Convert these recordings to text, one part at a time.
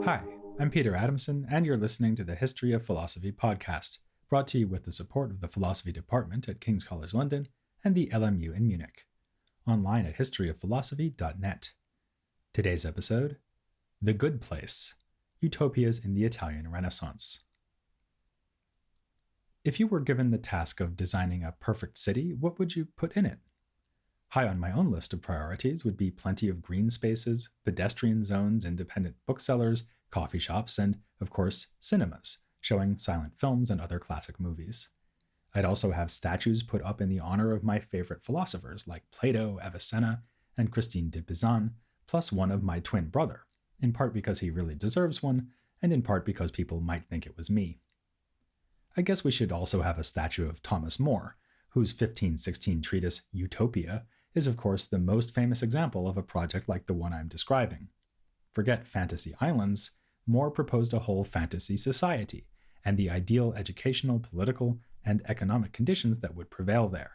Hi, I'm Peter Adamson, and you're listening to the History of Philosophy podcast, brought to you with the support of the Philosophy Department at King's College London and the LMU in Munich. Online at historyofphilosophy.net. Today's episode, The Good Place, Utopias in the Italian Renaissance. If you were given the task of designing a perfect city, what would you put in it? High on my own list of priorities would be plenty of green spaces, pedestrian zones, independent booksellers, coffee shops, and, of course, cinemas, showing silent films and other classic movies. I'd also have statues put up in the honor of my favorite philosophers like Plato, Avicenna, and Christine de Pizan, plus one of my twin brother, in part because he really deserves one, and in part because people might think it was me. I guess we should also have a statue of Thomas More, whose 1516 treatise Utopia is of course the most famous example of a project like the one I'm describing. Forget fantasy islands, More proposed a whole fantasy society, and the ideal educational, political, and economic conditions that would prevail there.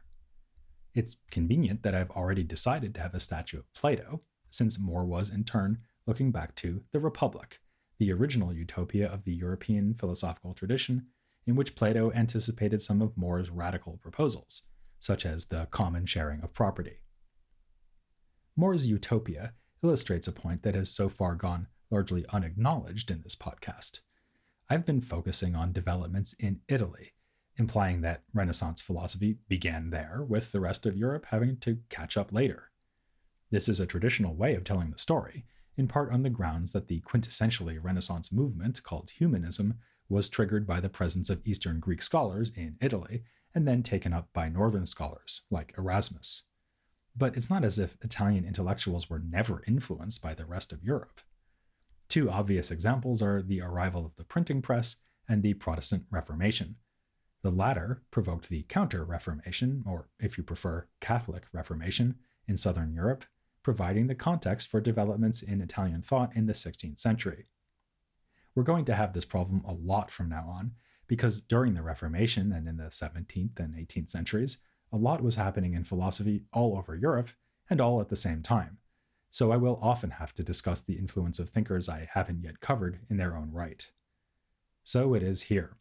It's convenient that I've already decided to have a statue of Plato, since More was in turn looking back to the Republic, the original utopia of the European philosophical tradition, in which Plato anticipated some of More's radical proposals, such as the common sharing of property. More's utopia illustrates a point that has so far gone largely unacknowledged in this podcast. I've been focusing on developments in Italy, implying that Renaissance philosophy began there, with the rest of Europe having to catch up later. This is a traditional way of telling the story, in part on the grounds that the quintessentially Renaissance movement called humanism was triggered by the presence of Eastern Greek scholars in Italy, and then taken up by Northern scholars, like Erasmus. But it's not as if Italian intellectuals were never influenced by the rest of Europe. Two obvious examples are the arrival of the printing press and the Protestant Reformation. The latter provoked the Counter-Reformation, or if you prefer, Catholic Reformation, in Southern Europe, providing the context for developments in Italian thought in the 16th century. We're going to have this problem a lot from now on, because during the Reformation and in the 17th and 18th centuries, a lot was happening in philosophy all over Europe, and all at the same time, so I will often have to discuss the influence of thinkers I haven't yet covered in their own right. So it is here.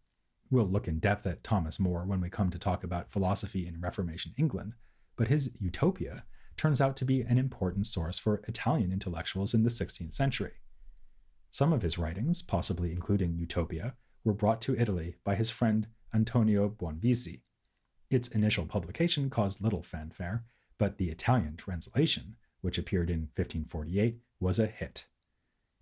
We'll look in depth at Thomas More when we come to talk about philosophy in Reformation England, but his Utopia turns out to be an important source for Italian intellectuals in the 16th century. Some of his writings, possibly including Utopia, were brought to Italy by his friend Antonio Buonvisi. Its initial publication caused little fanfare, but the Italian translation, which appeared in 1548, was a hit.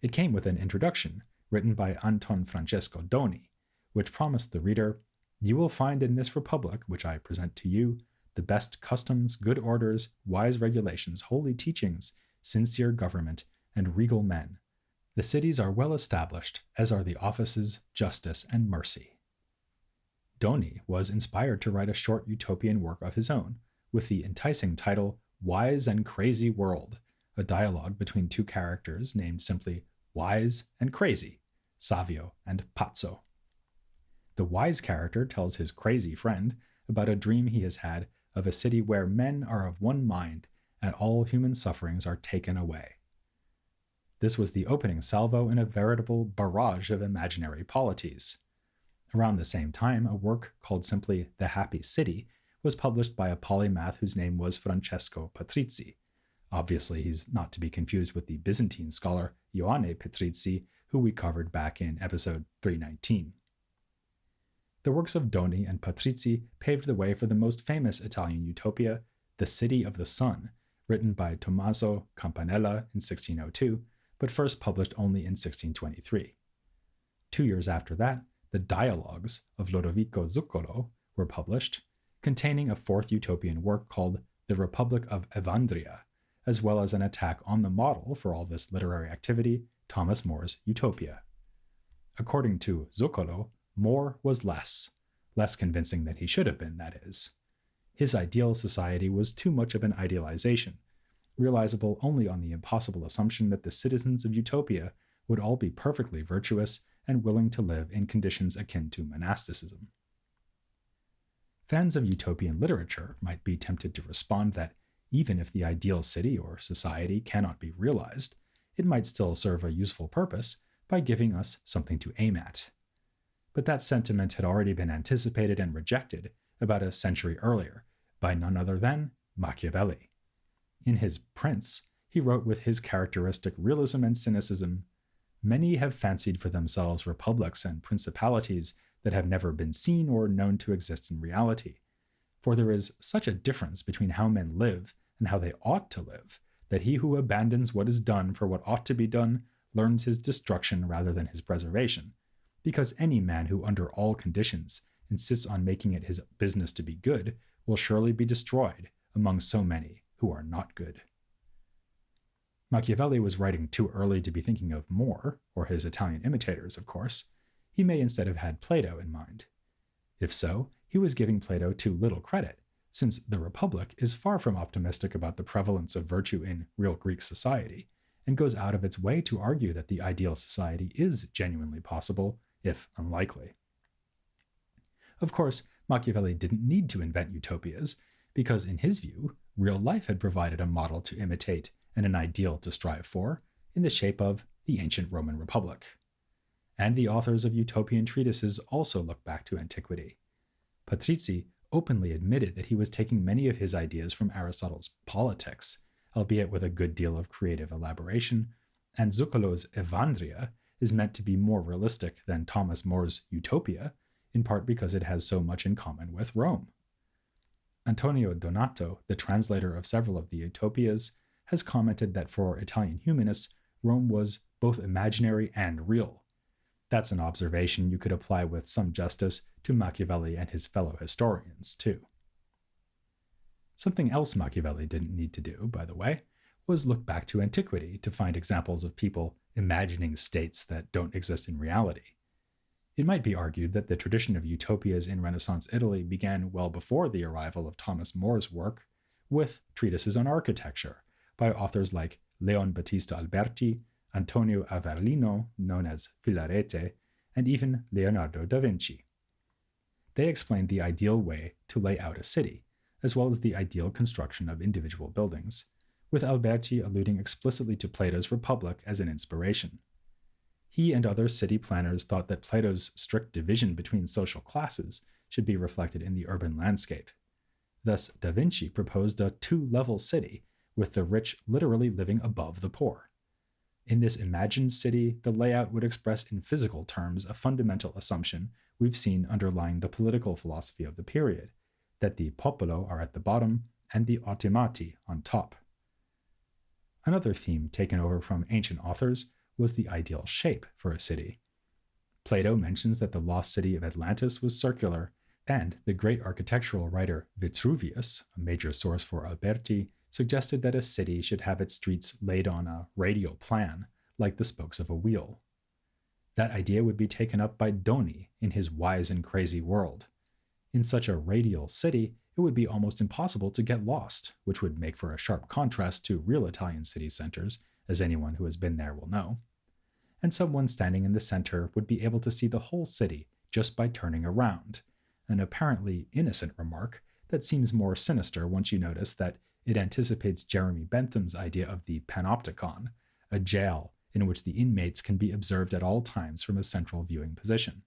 It came with an introduction written by Anton Francesco Doni, which promised the reader, "You will find in this republic, which I present to you, the best customs, good orders, wise regulations, holy teachings, sincere government, and regal men. The cities are well established, as are the offices, justice, and mercy." Doni was inspired to write a short utopian work of his own, with the enticing title Wise and Crazy World, a dialogue between two characters named simply Wise and Crazy, Savio and Pazzo. The wise character tells his crazy friend about a dream he has had of a city where men are of one mind and all human sufferings are taken away. This was the opening salvo in a veritable barrage of imaginary polities. Around the same time, a work called simply The Happy City was published by a polymath whose name was Francesco Patrizzi. Obviously, he's not to be confused with the Byzantine scholar Ioanne Patrizzi, who we covered back in episode 319. The works of Doni and Patrizzi paved the way for the most famous Italian utopia, The City of the Sun, written by Tommaso Campanella in 1602, but first published only in 1623. 2 years after that, the Dialogues of Lodovico Zuccolo were published, containing a fourth utopian work called The Republic of Evandria, as well as an attack on the model for all this literary activity, Thomas More's Utopia. According to Zuccolo, More was less convincing than he should have been, that is. His ideal society was too much of an idealization, realizable only on the impossible assumption that the citizens of Utopia would all be perfectly virtuous and willing to live in conditions akin to monasticism. Fans of utopian literature might be tempted to respond that even if the ideal city or society cannot be realized, it might still serve a useful purpose by giving us something to aim at. But that sentiment had already been anticipated and rejected about a century earlier by none other than Machiavelli. In his Prince, he wrote with his characteristic realism and cynicism, "Many have fancied for themselves republics and principalities that have never been seen or known to exist in reality. For there is such a difference between how men live and how they ought to live, that he who abandons what is done for what ought to be done learns his destruction rather than his preservation. Because any man who under all conditions insists on making it his business to be good will surely be destroyed among so many who are not good." Machiavelli was writing too early to be thinking of More, or his Italian imitators, of course. He may instead have had Plato in mind. If so, he was giving Plato too little credit, since the Republic is far from optimistic about the prevalence of virtue in real Greek society, and goes out of its way to argue that the ideal society is genuinely possible, if unlikely. Of course, Machiavelli didn't need to invent utopias, because in his view, real life had provided a model to imitate and an ideal to strive for, in the shape of the ancient Roman Republic. And the authors of utopian treatises also look back to antiquity. Patrizzi openly admitted that he was taking many of his ideas from Aristotle's Politics, albeit with a good deal of creative elaboration, and Zuccolo's Evandria is meant to be more realistic than Thomas More's Utopia, in part because it has so much in common with Rome. Antonio Donato, the translator of several of the Utopias, has commented that for Italian humanists, Rome was both imaginary and real. That's an observation you could apply with some justice to Machiavelli and his fellow historians, too. Something else Machiavelli didn't need to do, by the way, was look back to antiquity to find examples of people imagining states that don't exist in reality. It might be argued that the tradition of utopias in Renaissance Italy began well before the arrival of Thomas More's work, with treatises on architecture by authors like Leon Battista Alberti, Antonio Averlino, known as Filarete, and even Leonardo da Vinci. They explained the ideal way to lay out a city, as well as the ideal construction of individual buildings, with Alberti alluding explicitly to Plato's Republic as an inspiration. He and other city planners thought that Plato's strict division between social classes should be reflected in the urban landscape. Thus, da Vinci proposed a two-level city, with the rich literally living above the poor. In this imagined city, the layout would express in physical terms a fundamental assumption we've seen underlying the political philosophy of the period, that the popolo are at the bottom and the ottimati on top. Another theme taken over from ancient authors was the ideal shape for a city. Plato mentions that the lost city of Atlantis was circular, and the great architectural writer Vitruvius, a major source for Alberti, suggested that a city should have its streets laid on a radial plan, like the spokes of a wheel. That idea would be taken up by Doni in his Wise and Crazy World. In such a radial city, it would be almost impossible to get lost, which would make for a sharp contrast to real Italian city centers, as anyone who has been there will know. And someone standing in the center would be able to see the whole city just by turning around, an apparently innocent remark that seems more sinister once you notice that it anticipates Jeremy Bentham's idea of the panopticon, a jail in which the inmates can be observed at all times from a central viewing position.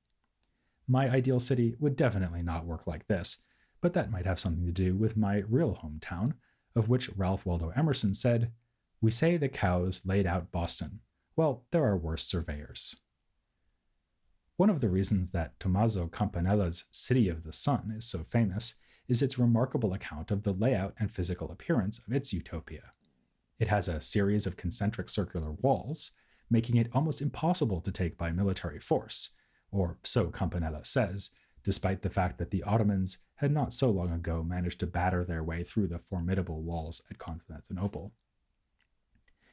My ideal city would definitely not work like this, but that might have something to do with my real hometown, of which Ralph Waldo Emerson said, "We say the cows laid out Boston. Well, there are worse surveyors." One of the reasons that Tommaso Campanella's City of the Sun is so famous is its remarkable account of the layout and physical appearance of its utopia. It has a series of concentric circular walls, making it almost impossible to take by military force, or so Campanella says, despite the fact that the Ottomans had not so long ago managed to batter their way through the formidable walls at Constantinople.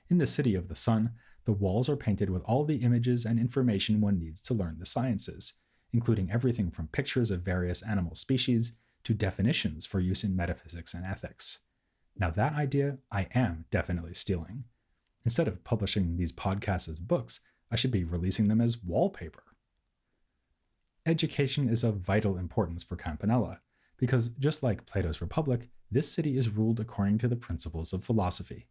In the City of the Sun, the walls are painted with all the images and information one needs to learn the sciences, including everything from pictures of various animal species to definitions for use in metaphysics and ethics. Now that idea I am definitely stealing. Instead of publishing these podcasts as books, I should be releasing them as wallpaper. Education is of vital importance for Campanella, because just like Plato's Republic, this city is ruled according to the principles of philosophy.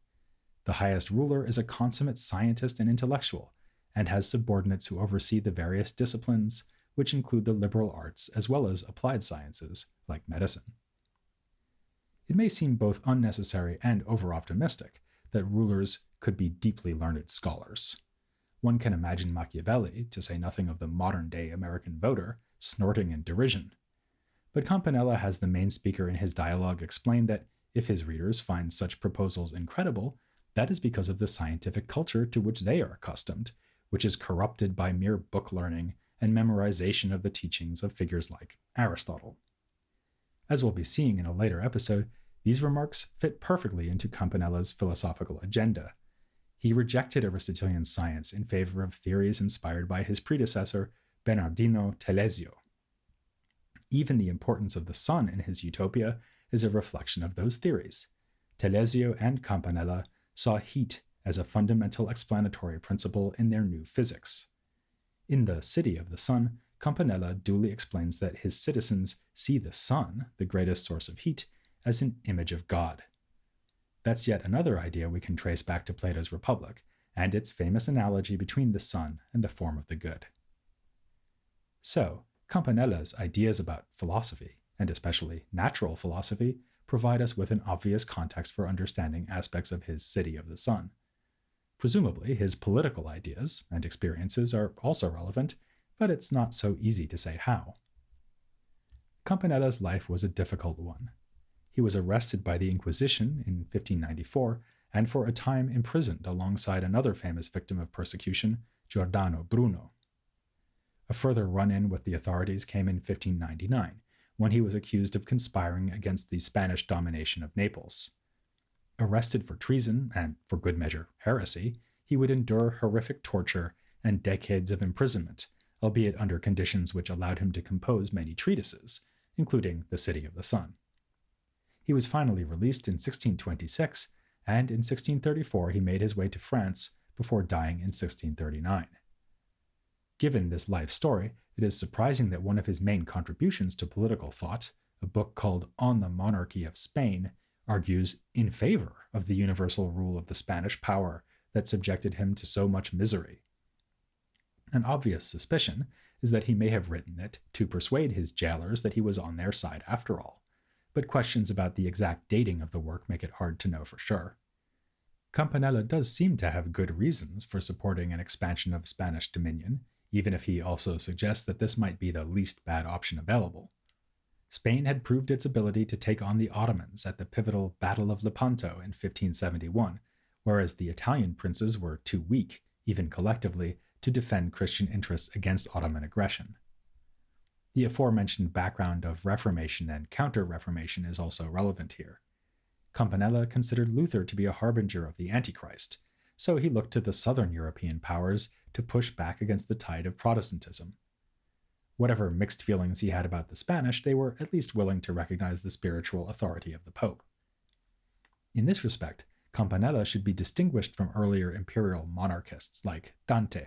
The highest ruler is a consummate scientist and intellectual, and has subordinates who oversee the various disciplines, which include the liberal arts as well as applied sciences, like medicine. It may seem both unnecessary and over-optimistic that rulers could be deeply learned scholars. One can imagine Machiavelli, to say nothing of the modern-day American voter, snorting in derision. But Campanella has the main speaker in his dialogue explain that if his readers find such proposals incredible, that is because of the scientific culture to which they are accustomed, which is corrupted by mere book learning and memorization of the teachings of figures like Aristotle. As we'll be seeing in a later episode, these remarks fit perfectly into Campanella's philosophical agenda. He rejected Aristotelian science in favor of theories inspired by his predecessor, Bernardino Telesio. Even the importance of the sun in his Utopia is a reflection of those theories. Telesio and Campanella saw heat as a fundamental explanatory principle in their new physics. In The City of the Sun, Campanella duly explains that his citizens see the sun, the greatest source of heat, as an image of God. That's yet another idea we can trace back to Plato's Republic, and its famous analogy between the sun and the form of the good. So, Campanella's ideas about philosophy, and especially natural philosophy, provide us with an obvious context for understanding aspects of his City of the Sun. Presumably, his political ideas and experiences are also relevant, but it's not so easy to say how. Campanella's life was a difficult one. He was arrested by the Inquisition in 1594 and for a time imprisoned alongside another famous victim of persecution, Giordano Bruno. A further run-in with the authorities came in 1599, when he was accused of conspiring against the Spanish domination of Naples. Arrested for treason and, for good measure, heresy, he would endure horrific torture and decades of imprisonment, albeit under conditions which allowed him to compose many treatises, including The City of the Sun. He was finally released in 1626, and in 1634 he made his way to France before dying in 1639. Given this life story, it is surprising that one of his main contributions to political thought, a book called On the Monarchy of Spain, argues in favor of the universal rule of the Spanish power that subjected him to so much misery. An obvious suspicion is that he may have written it to persuade his jailers that he was on their side after all, but questions about the exact dating of the work make it hard to know for sure. Campanella does seem to have good reasons for supporting an expansion of Spanish dominion, even if he also suggests that this might be the least bad option available. Spain had proved its ability to take on the Ottomans at the pivotal Battle of Lepanto in 1571, whereas the Italian princes were too weak, even collectively, to defend Christian interests against Ottoman aggression. The aforementioned background of Reformation and Counter-Reformation is also relevant here. Campanella considered Luther to be a harbinger of the Antichrist, so he looked to the southern European powers to push back against the tide of Protestantism. Whatever mixed feelings he had about the Spanish, they were at least willing to recognize the spiritual authority of the Pope. In this respect, Campanella should be distinguished from earlier imperial monarchists like Dante.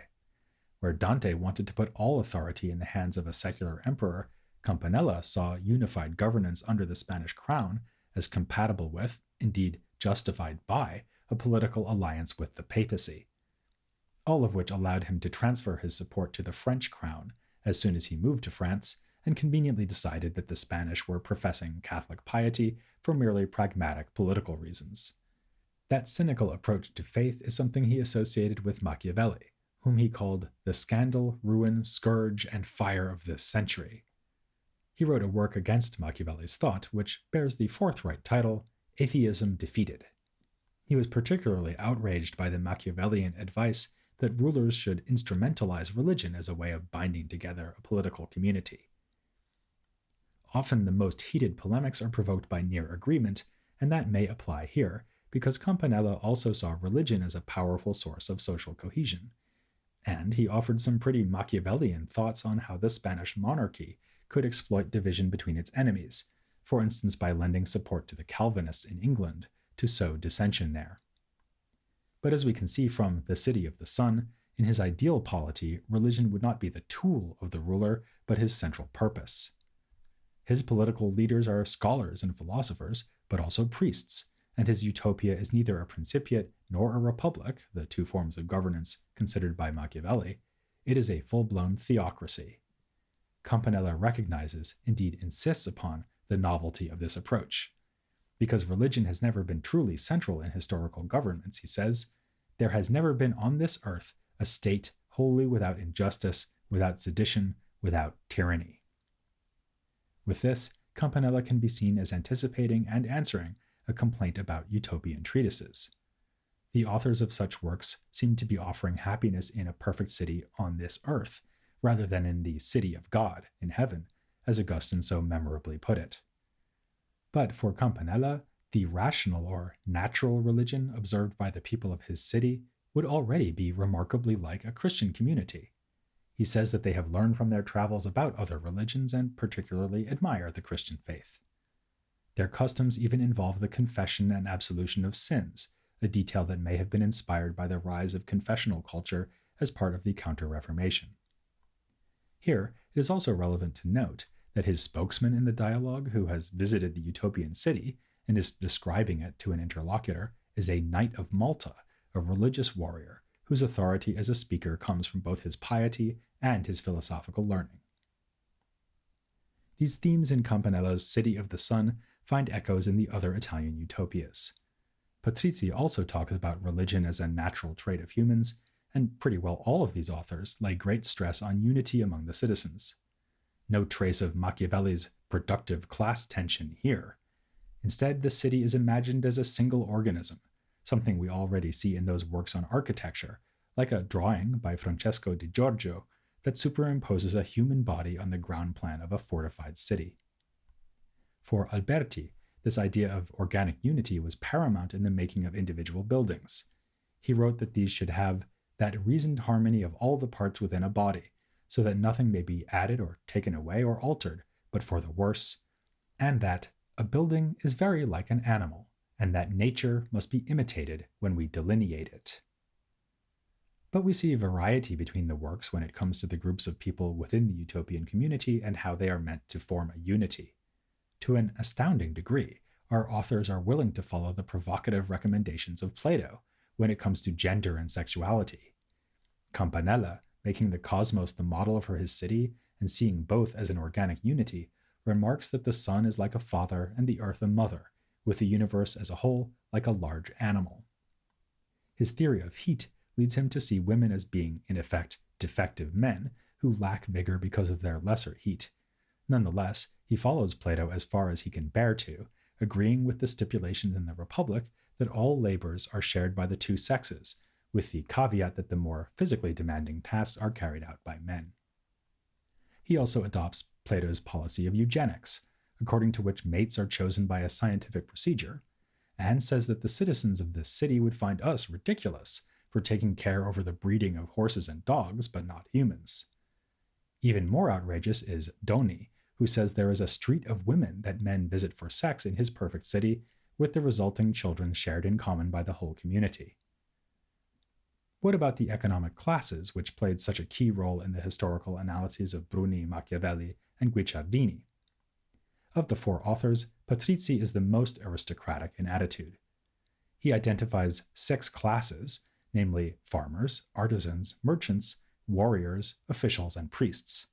Where Dante wanted to put all authority in the hands of a secular emperor, Campanella saw unified governance under the Spanish crown as compatible with, indeed justified by, a political alliance with the papacy. All of which allowed him to transfer his support to the French crown as soon as he moved to France, and conveniently decided that the Spanish were professing Catholic piety for merely pragmatic political reasons. That cynical approach to faith is something he associated with Machiavelli, whom he called the scandal, ruin, scourge, and fire of this century. He wrote a work against Machiavelli's thought, which bears the forthright title, Atheism Defeated. He was particularly outraged by the Machiavellian advice that rulers should instrumentalize religion as a way of binding together a political community. Often the most heated polemics are provoked by near agreement, and that may apply here, because Campanella also saw religion as a powerful source of social cohesion. And he offered some pretty Machiavellian thoughts on how the Spanish monarchy could exploit division between its enemies, for instance by lending support to the Calvinists in England to sow dissension there. But as we can see from The City of the Sun, in his ideal polity, religion would not be the tool of the ruler, but his central purpose. His political leaders are scholars and philosophers, but also priests, and his utopia is neither a principiate nor a republic, the two forms of governance considered by Machiavelli. It is a full-blown theocracy. Campanella recognizes, indeed insists upon, the novelty of this approach. Because religion has never been truly central in historical governments, he says, there has never been on this earth a state wholly without injustice, without sedition, without tyranny. With this, Campanella can be seen as anticipating and answering a complaint about utopian treatises. The authors of such works seem to be offering happiness in a perfect city on this earth, rather than in the city of God, in heaven, as Augustine so memorably put it. But for Campanella, the rational or natural religion observed by the people of his city would already be remarkably like a Christian community. He says that they have learned from their travels about other religions and particularly admire the Christian faith. Their customs even involve the confession and absolution of sins, a detail that may have been inspired by the rise of confessional culture as part of the Counter-Reformation. Here, it is also relevant to note that his spokesman in the dialogue, who has visited the utopian city and is describing it to an interlocutor, is a Knight of Malta, a religious warrior, whose authority as a speaker comes from both his piety and his philosophical learning. These themes in Campanella's City of the Sun find echoes in the other Italian utopias. Patrizzi also talks about religion as a natural trait of humans, and pretty well all of these authors lay great stress on unity among the citizens. No trace of Machiavelli's productive class tension here. Instead, the city is imagined as a single organism, something we already see in those works on architecture, like a drawing by Francesco di Giorgio that superimposes a human body on the ground plan of a fortified city. For Alberti, this idea of organic unity was paramount in the making of individual buildings. He wrote that these should have that reasoned harmony of all the parts within a body, so that nothing may be added or taken away or altered, but for the worse, and that a building is very like an animal, and that nature must be imitated when we delineate it. But we see variety between the works when it comes to the groups of people within the utopian community and how they are meant to form a unity. To an astounding degree, our authors are willing to follow the provocative recommendations of Plato when it comes to gender and sexuality. Campanella, making the cosmos the model for his city and seeing both as an organic unity, remarks that the sun is like a father and the earth a mother, with the universe as a whole like a large animal. His theory of heat leads him to see women as being, in effect, defective men who lack vigor because of their lesser heat. Nonetheless, he follows Plato as far as he can bear to, agreeing with the stipulations in the Republic that all labors are shared by the two sexes, with the caveat that the more physically demanding tasks are carried out by men. He also adopts Plato's policy of eugenics, according to which mates are chosen by a scientific procedure, and says that the citizens of this city would find us ridiculous for taking care over the breeding of horses and dogs, but not humans. Even more outrageous is Doni, who says there is a street of women that men visit for sex in his perfect city, with the resulting children shared in common by the whole community. What about the economic classes, which played such a key role in the historical analyses of Bruni, Machiavelli, and Guicciardini? Of the four authors, Patrizzi is the most aristocratic in attitude. He identifies 6 classes, namely farmers, artisans, merchants, warriors, officials, and priests.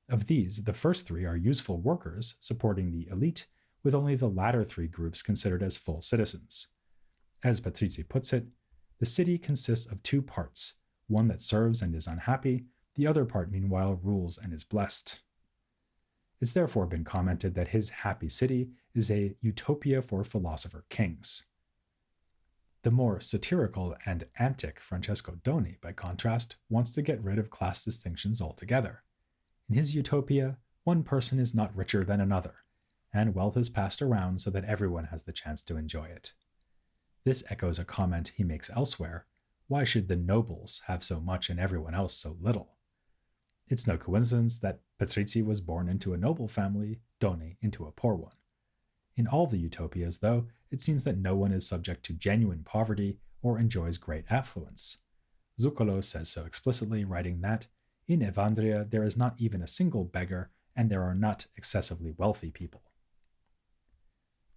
Of these, the first 3 are useful workers supporting the elite, with only the latter 3 groups considered as full citizens. As Patrizzi puts it, the city consists of 2 parts, one that serves and is unhappy, the other part meanwhile rules and is blessed. It's therefore been commented that his happy city is a utopia for philosopher kings. The more satirical and antic Francesco Doni, by contrast, wants to get rid of class distinctions altogether. In his utopia, one person is not richer than another, and wealth is passed around so that everyone has the chance to enjoy it. This echoes a comment he makes elsewhere: why should the nobles have so much and everyone else so little? It's no coincidence that Patrizzi was born into a noble family, Doni into a poor one. In all the utopias, though, it seems that no one is subject to genuine poverty or enjoys great affluence. Zuccolo says so explicitly, writing that, in Evandria there is not even a single beggar, and there are not excessively wealthy people.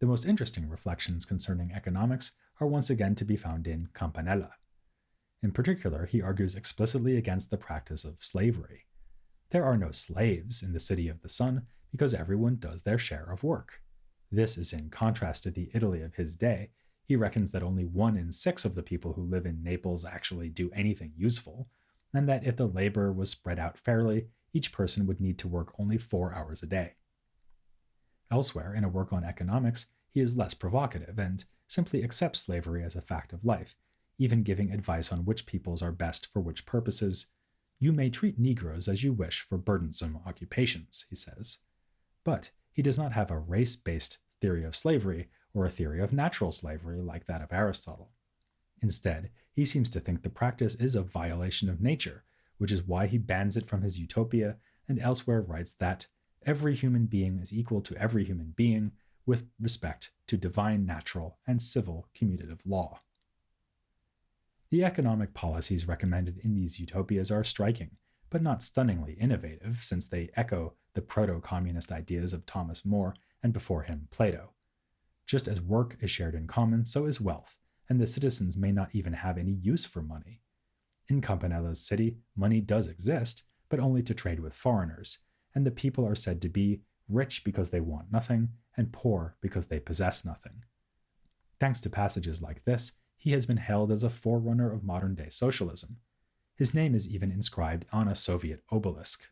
The most interesting reflections concerning economics are once again to be found in Campanella. In particular, he argues explicitly against the practice of slavery. There are no slaves in the city of the sun because everyone does their share of work. This is in contrast to the Italy of his day. He reckons that only 1 in 6 of the people who live in Naples actually do anything useful, and that if the labor was spread out fairly, each person would need to work only 4 hours a day. Elsewhere, in a work on economics, he is less provocative and simply accepts slavery as a fact of life, even giving advice on which peoples are best for which purposes. You may treat Negroes as you wish for burdensome occupations, he says. But he does not have a race-based theory of slavery or a theory of natural slavery like that of Aristotle. Instead, he seems to think the practice is a violation of nature, which is why he bans it from his Utopia and elsewhere writes that every human being is equal to every human being with respect to divine, natural, and civil commutative law. The economic policies recommended in these utopias are striking, but not stunningly innovative, since they echo the proto-communist ideas of Thomas More and before him Plato. Just as work is shared in common, so is wealth, and the citizens may not even have any use for money. In Campanella's city, money does exist, but only to trade with foreigners, and the people are said to be rich because they want nothing, and poor because they possess nothing. Thanks to passages like this, he has been hailed as a forerunner of modern-day socialism. His name is even inscribed on a Soviet obelisk.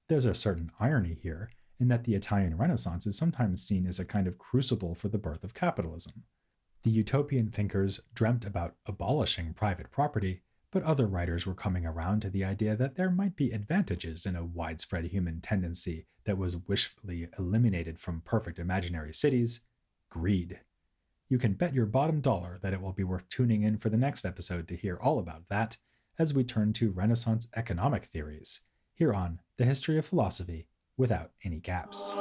There's a certain irony here, in that the Italian Renaissance is sometimes seen as a kind of crucible for the birth of capitalism. The utopian thinkers dreamt about abolishing private property, but other writers were coming around to the idea that there might be advantages in a widespread human tendency that was wishfully eliminated from perfect imaginary cities: greed. You can bet your bottom dollar that it will be worth tuning in for the next episode to hear all about that, as we turn to Renaissance economic theories, here on The History of Philosophy Without Any Gaps.